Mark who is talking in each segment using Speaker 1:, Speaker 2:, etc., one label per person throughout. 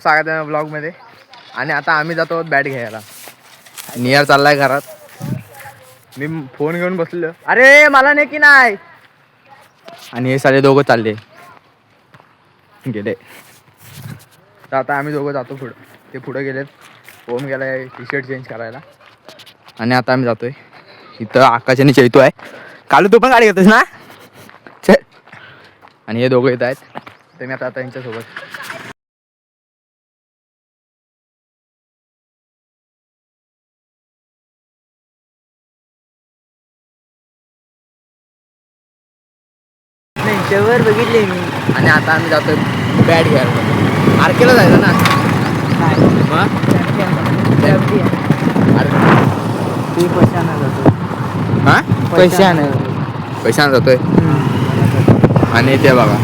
Speaker 1: स्वागत आहे ब्लॉग मध्ये. आणि आता आम्ही जातो बॅट घ्यायला. नियर चाललाय घरात. मी फोन घेऊन बसलो. अरे मला नाही की नाही. आणि हे सारे दोघं चालले गेले. तर आता आम्ही दोघं जातो पुढं. ते पुढे गेलेत. ओम गेलाय टी शर्ट चेंज करायला. आणि आता आम्ही जातोय. इथं आकाश आणि चैतू आहे. कालू तू पण गाडी घेतोस ना. आणि हे दोघं येत आहेत. तर मी आता त्यांच्यासोबत.
Speaker 2: त्यावर बघितले मी.
Speaker 1: आणि आता आम्ही जातोय बॅट घ्यायला. आरकेला जायचं ना.
Speaker 2: ते पैशानं जातो.
Speaker 1: हा पैशानं जातोय. आणि ते बघा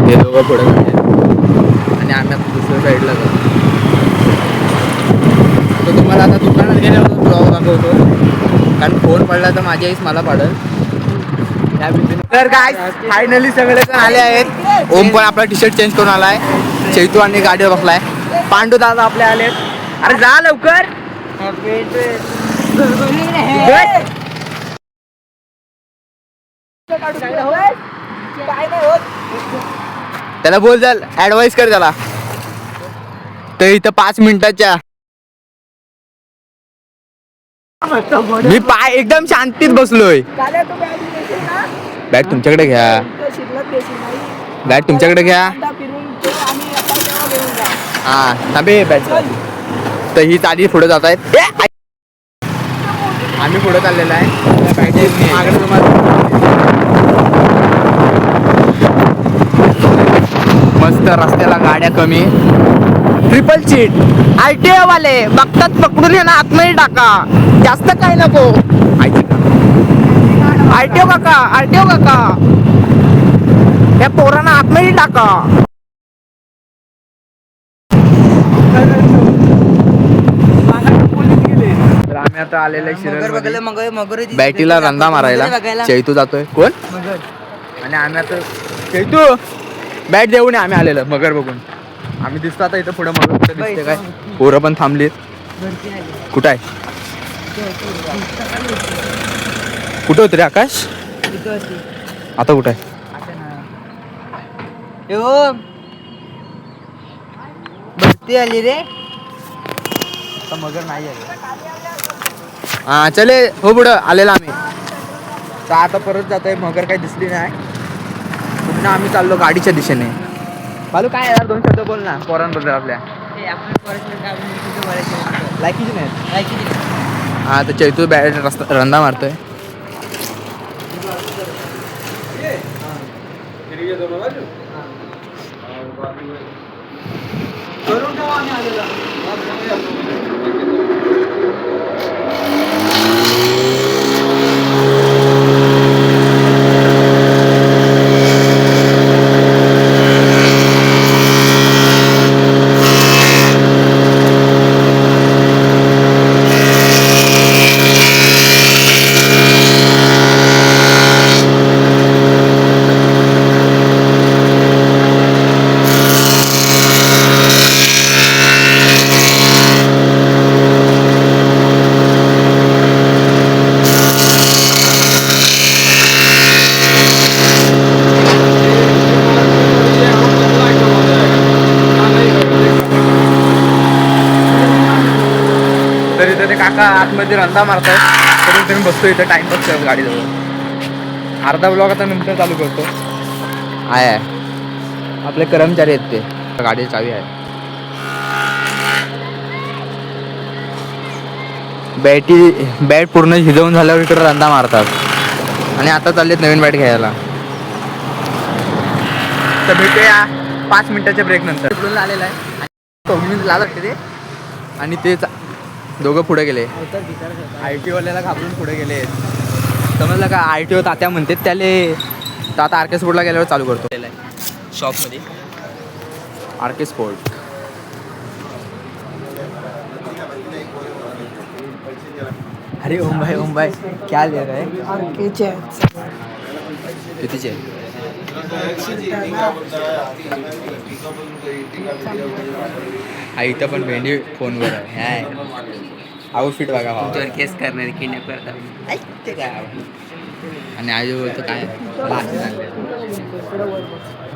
Speaker 1: ते दोघं पुढे जाते. आणि आम्ही आता दुसऱ्या साईडला जातो. तर तुम्हाला आता दुकानात गेल्यावर ब्लॉग दाखवतो. कारण फोन पडला तर माझी आईच मला पाडल. तर काय फायनली सगळे जण आले आहेत. ओम पण आपला टी शर्ट चेंज करून आलाय. चैतू आणि गाडीवर बसलाय. पांडू दादा आपले आलेत. अरे जा लवकर. त्याला बोल चाल ऍडवाइस कर त्याला. तर इथं 5 मिनिटाच्या मी पाय एकदम शांतीत बसलोय. बॅट तुमच्याकडे घ्या. बॅट तुमच्याकडे घ्या. हा थांबे बॅट. तर ही चाली पुढे जात आहेत. आम्ही पुढे चाललेला आहे. मागणं तुम्हाला मस्त रस्त्याला गाड्या कमी. ट्रिपल सीट RTO वाले बघतात पकडून ये ना आतमध्ये टाका. जास्त काय नको. RTO काका या पोरांना आतमध्ये टाका. तर आम्ही आता आलेलो शिरल बॅटीला रंदा मारायला. चैतू जातोय. कोण आणि आम्ही आता चैतू बॅट देऊन आम्ही आलेलो मगर बघून. आम्ही दिसतो आता इथं पुढे मगर कुठे दिसते काय. पोरं पण थांबलीत. कुठं आहे कुठं होतं रे आकाश. आता कुठं आहे.
Speaker 2: भरती आली रे.
Speaker 1: आता मगर नाही आहे. हा चले हो पुढं आलेला आम्ही. तर आता परत जातोय. मगर काही दिसली नाही. पुन्हा आम्ही चाललो गाडीच्या दिशेने. बालू काय यार 2 शब्द बोल ना पोरांबद्दल आपल्या. लायकीची नाही. हा तर चैतू बॅट रंदा मारतोय. तरी ते काका आतमध्ये रंदा मारताय. तरी तुम्ही बसतो इथं टाइमपास करत गाडीजवळ. अर्धा ब्लॉग आता नंतर चालू करतो. आहे आपले कर्मचारी आहेत ते. गाडीची चावी आहे. बॅट पूर्ण शिजवून झाल्यावर इकडे रंदा मारतात. आणि आता चाललेत नवीन बॅट घ्यायला. तर भेटूया 5 मिनिटाच्या ब्रेक नंतर. आलेला आहे ते. आणि ते दोघं पुढे गेले. ITO वाल्याला घाबरून पुढे गेले. समजलं का. ITO तात्या म्हणते त्याले. तर आता RK स्पोर्टला गेल्यावर चालू करतो शॉपमध्ये. RK sport. अरे ओम भाई क्या ले रहा है.
Speaker 2: RK चे
Speaker 1: कितीचे. हा इथं पण भेंडी फोनवर आहे आउटफिट बघा भावा.
Speaker 2: तुझ्यावर केस करणार किडनॅप करतात ते काय
Speaker 1: आणि आजू बोलतो काय लास्ट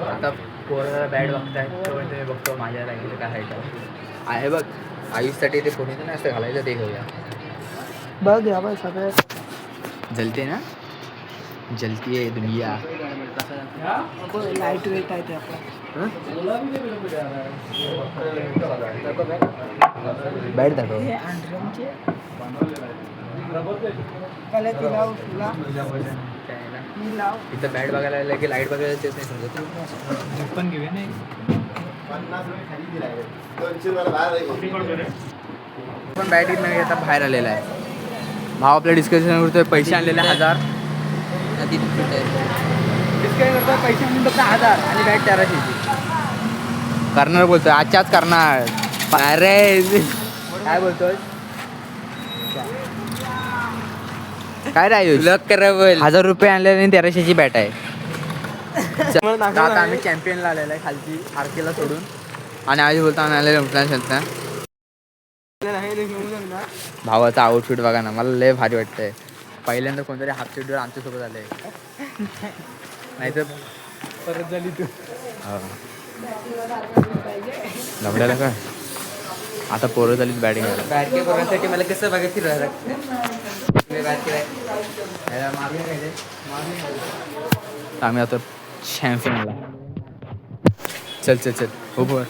Speaker 1: आता पोराला बॅट बघताय तो म्हणतो मी बघतो माझ्या राहिलं काय आहे बघ आयुषसाठी ते फोन येतं ना असं घालायचं ते घेऊया.
Speaker 2: बघ या बघ सगळं
Speaker 1: जलते ना जलती आहे दुनिया.
Speaker 2: लाईट वेट आहे ते आपला
Speaker 1: बॅट दाखव.
Speaker 2: हे अँड्रमचे कला ती लाव तुला मी लाव
Speaker 1: इथं बॅट बघायला आलं की लाईट बघायला तेच नाही समजत.
Speaker 2: पण घेऊया नाही
Speaker 1: पण बॅट इथं नाही आता बाहेर आलेला आहे. भाव आपल्या डिस्कशन करतोय पैसे आणलेले 1000
Speaker 2: आधी
Speaker 1: डिस्कशन करतोय पैसे आणून फक्त 1000 आणि बॅट 1300 करणार बोलतोय आजच्याच करणार. अरे काय बोलतोय काय रे आयुष
Speaker 2: लक करा बोल
Speaker 1: 1000 रुपये आणलेले आणि 1300ची बॅट आहे. आता आम्ही चॅम्पियनला आलेला आहे खालची आरकेला सोडून आणि आयुष बोलतो आम्ही आलेलो इंटरनॅशनलचा. भावाचा आउटफिट बघा ना मला लय भारी वाटतंय. पहिल्यांदा कोणतरी हाफ शर्टवर आमच्यासोबत आलंय नाही तर
Speaker 2: परत झाली तू
Speaker 1: लवड्याला काय आता पोरं झालीत बॅटिंग
Speaker 2: बारक्या पोरांसाठी मला कसं बघायचं फिरायला
Speaker 1: आम्ही आता चॅम्पियनला चल चल चल हो बोल.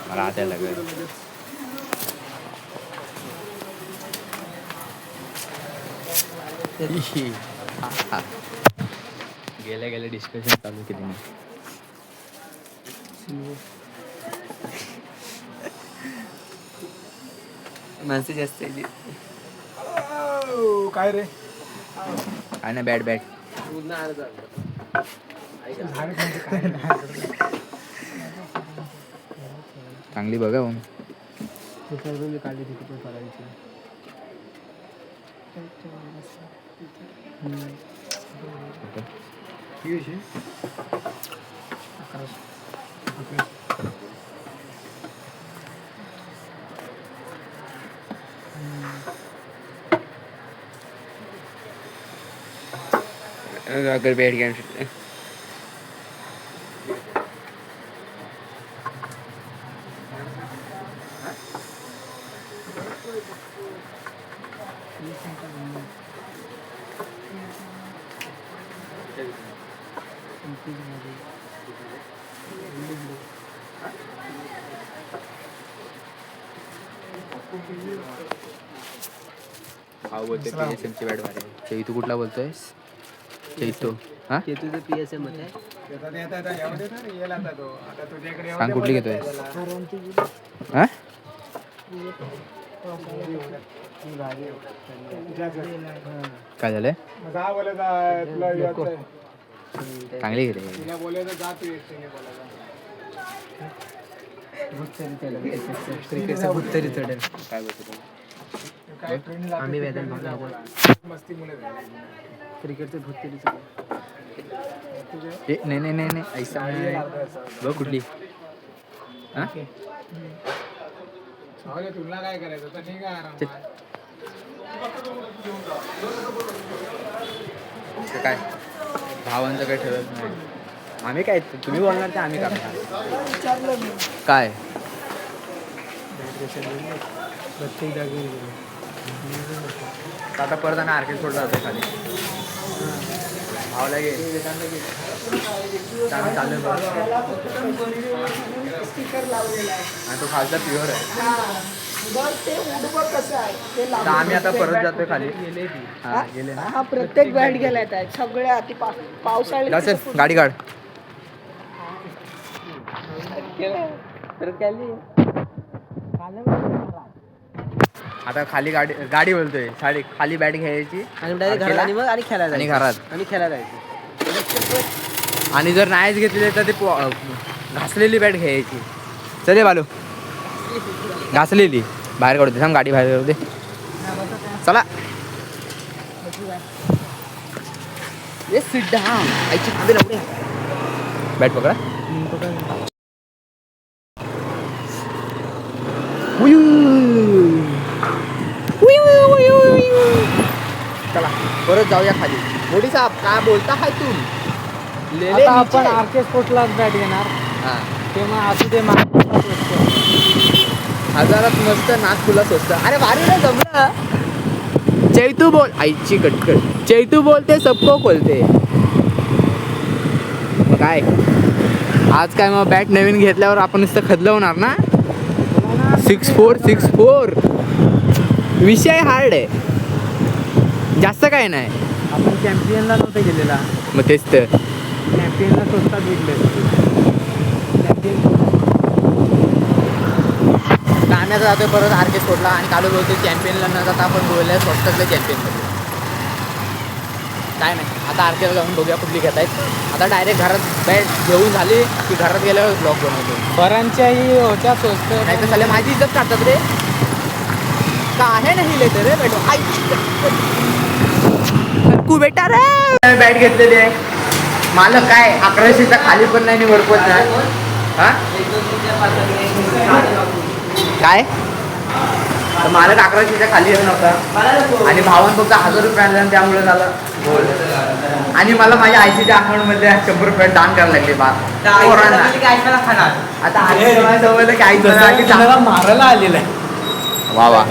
Speaker 1: मला आता लागेल गेल्या गेल्या डिस्कशन चालू केली मी.
Speaker 2: माणसं जास्त आहे
Speaker 3: काय रे
Speaker 1: काय नाही बॅट बॅट चांगली बघा मग
Speaker 2: काढली तिथे करायची
Speaker 1: अगर बैठ गया हा बोलतोय PSM ची बॅट मारे. चैतू कुठला बोलतोयस? चैतू हा
Speaker 2: ते तुझं PSM मध्ये
Speaker 1: सांग कुठली घेतोय हा काय झालंय चांगली घेते
Speaker 2: क्रिकेटचा भूत तरी चढेल
Speaker 1: काय बोलतो
Speaker 2: आम्ही वेदन क्रिकेटचं भूत तरी चढेल
Speaker 1: नाही नाही नाही नाही ऐसा बघ कुठली हा
Speaker 3: तुला काय करायचं तर ठीक आहे
Speaker 1: काय भावांचं काही ठरत नाही आम्ही काय तुम्ही बोलणार ते आम्ही करणार काय
Speaker 2: प्रत्येक जागी
Speaker 1: आता परत आणि आर्केल सोडला जाते खाली भावला गे चालू आणि तो खालचा प्युअर आहे तर आम्ही आता परत जातोय खाली हा गेले ना
Speaker 4: हा प्रत्येक बॅट गेलाय त्या सगळ्या अति पावसाळी
Speaker 1: चल गाडी काढ आता खाली गाडी गाडी बोलतोय साडी खाली बॅट घ्यायची
Speaker 2: आणि डायरेक्ट घरात आणि मग आणि खेळायला
Speaker 1: आणि
Speaker 2: जायचं.
Speaker 1: घरात
Speaker 2: आणि खेळायला जायचं
Speaker 1: आणि जर नाहीच घेतली तर ते घासलेली बॅट घ्यायची चले बालू घासलेली बाहेर काढू दे थांब गाडी बाहेर काढू दे चला ये सिट डाऊन आईची खाबे लवडे बॅट पकडा चला परत जाऊया खाली मोठी साहेब काय बोलता हाय तू
Speaker 3: आता आपण आरके स्पोर्ट्सलाच बॅट घेणार
Speaker 1: हां
Speaker 3: तेव्हा असू ते
Speaker 1: हजारात मस्त नाच तुला स्वस्त अरे भारी ना जमलं चैतू बोल आईची कटकट चैतू बोलते सबको खोलते मग काय आज काय मग बॅट नवीन घेतल्यावर आपण नुसतं खदलवणार ना 6-4 विषय हार्ड आहे जास्त काय नाही
Speaker 3: आपण चॅम्पियनला नव्हतं गेलेला
Speaker 1: मग तेच तर
Speaker 3: चॅम्पियनला स्वस्तात भेटले
Speaker 1: आम्ही आता जातोय परत आरके स्पोर्टला आणि कालू बोलतो चॅम्पियनला न जाता आपण बोलूया स्वस्तातलं चॅम्पियन मध्ये काय नाही आता आरकेला जाऊन बघूया कुठली घेत आहेत आता डायरेक्ट घरात बॅट घेऊन झाली की घरात गेल्यावर ब्लॉग बनवतो
Speaker 3: बरांच्याही होत्या स्वस्त
Speaker 1: नाही तर चालेल माझी इज्जत काढतात रे का आहे नाही लेते रे बॅट तू बेटा रे बॅट घेतलेली आहे मालक काय 1100च्या खाली पण नाही आणि वर पण नाही हा काय तर मालक 1100च्या खाली येत नव्हता आणि भावान फक्त 1000 रुपये आणले आणि त्यामुळे झालं गोल आणि मला माझ्या आईच्या अकाउंटमध्ये 100 रुपये दान करायला लागले बा आता आई
Speaker 3: मारायला आलेला आहे
Speaker 1: वा वा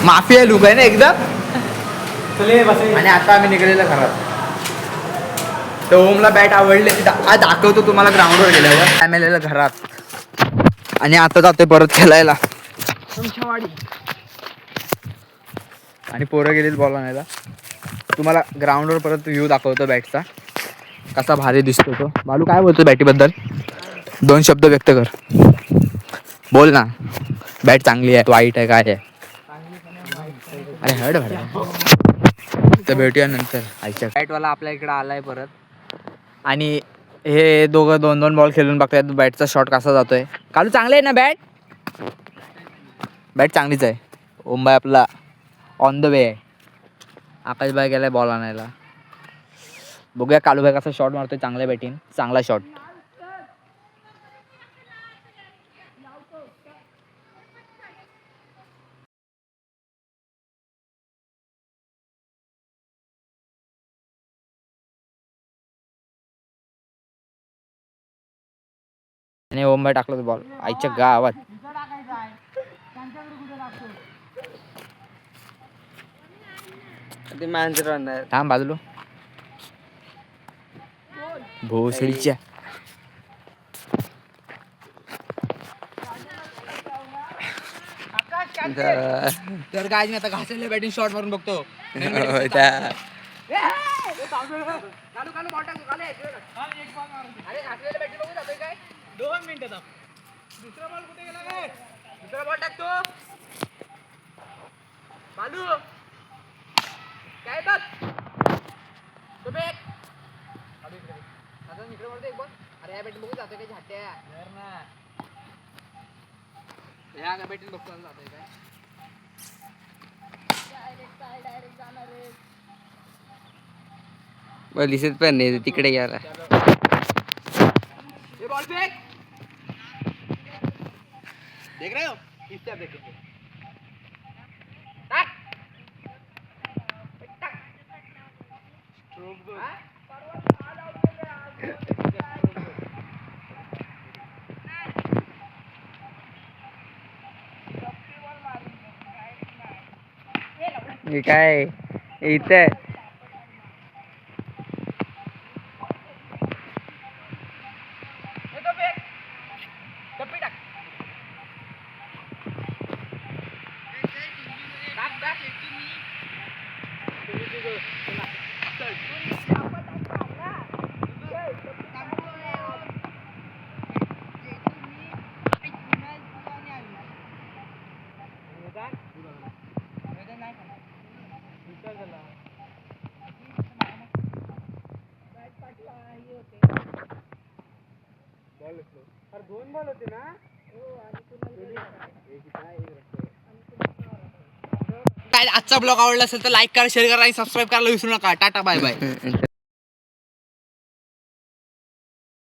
Speaker 1: माफी आहे लुक आहे ना एकदम आणि आता आम्ही निघालेलं घरात तर ओमला बॅट आवडले दाखवतो तुम्हाला ग्राउंडवर गेल्यावर फॅमिलीला घरात आणि आता जातोय परत खेळायला आणि पोरं गेलीत बॉल आणायला तुम्हाला ग्राउंडवर परत व्ह्यू दाखवतो बॅटचा कसा भारी दिसतो तो बालू काय बोलतो बॅटीबद्दल 2 शब्द व्यक्त कर बोल ना बॅट चांगली आहे वाईट आहे काय आहे अरे हड भर तर भेटूया नंतर आईच्या बॅटवाला आपल्या इकडे आलाय परत आणि हे दोघं 2-2 बॉल खेळून बघतायत बॅटचा शॉट कसा जातोय कालू चांगलं आहे ना बॅट चांगलीच आहे ओमबाई आपला ऑन द वे आहे आकाशबाई गेलाय बॉल आणायला बघूया कालूबाई कसा शॉट मारतोय चांगल्या बॅटिंग चांगला शॉट आणि ओमबाई टाकला बॉल आईच्या गावात थांब बाजूलो भोसडीच्या तर काय नाही आता घासलेल्या बॅटिंग शॉट मारून बघतो काय
Speaker 3: 2 मिनिटं दुसरा बॉल कुठे गेला काय
Speaker 1: दुसरा बॉल टाकतो बालू काय बघ तो बॅट आता इकडे मारतो एक बॉल अरे या बॅटिंग बघू जातोय काय झाट्या या बॅटिंग बघतो जातोय काय डायरेक्ट जाणार रे
Speaker 2: दिसत पण नाही तिकडे गेला
Speaker 1: ये बॉल फेक देख रहे हो किस तरह देखे टाक टाक रोक दो
Speaker 2: हे काय इथे
Speaker 1: काय आजचा ब्लॉग आवडला असेल तर लाईक करा, शेअर करा आणि सबस्क्राईब करायला विसरू नका. Tata bye bye.